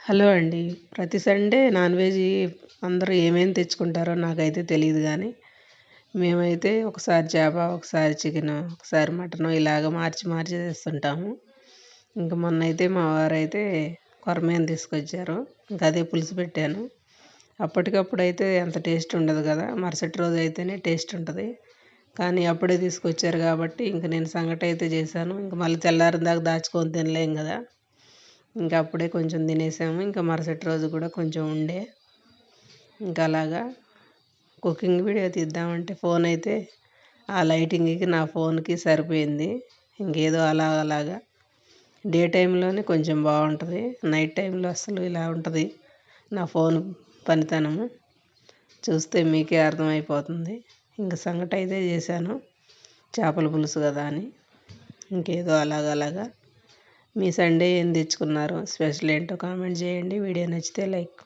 Hello అండి. ప్రతి Sunday non veg అందరూ ఏమేమి తెచ్చుకుంటారో నాకైతే తెలీదు గానీ, మేమైతే ఒకసారి చేప, ఒకసారి చికెను, ఒకసారి మటను ఇలాగ మార్చి మార్చి తెస్తుంటాము. ఇంక మొన్నైతే మా వారైతే కొరమేను తీసుకొచ్చారు. ఇంక అదే పులుసు పెట్టాను. అప్పటికప్పుడైతే అంత టేస్ట్ ఉండదు కదా! మరుసటి రోజు అయితేనే టేస్ట్ ఉంటది. కానీ అప్పుడే తీసుకొచ్చారు కాబట్టి ఇంక నేను సంగటైతే చేశాను. ఇంక మళ్ళీ తెల్లారిన దాకా దాచుకొని తినలేం కదా! ఇంకా అప్పుడే కొంచెం తినేసాము. ఇంకా మరుసటి రోజు కూడా కొంచెం ఉండే. ఇంకా అలాగా కుకింగ్ వీడియో తీద్దామంటే ఫోన్ అయితే ఆ లైటింగ్‌కి నా ఫోన్‌కి సరిపోయింది. ఇంకేదో అలాగా డే టైంలోనే కొంచెం బాగుంటుంది. నైట్ టైంలో అస్సలు ఇలా ఉంటుంది నా ఫోన్ పనితనము. చూస్తే మీకే అర్థమైపోతుంది. ఇంక సంగటైతే చేశాను. చేపల పులుసు కదా అని. ఇంకేదో అలాగా మీ సండే ఏం తెచ్చుకున్నారు? స్పెషల్ ఏంటో కామెంట్ చేయండి. వీడియో నచ్చితే లైక్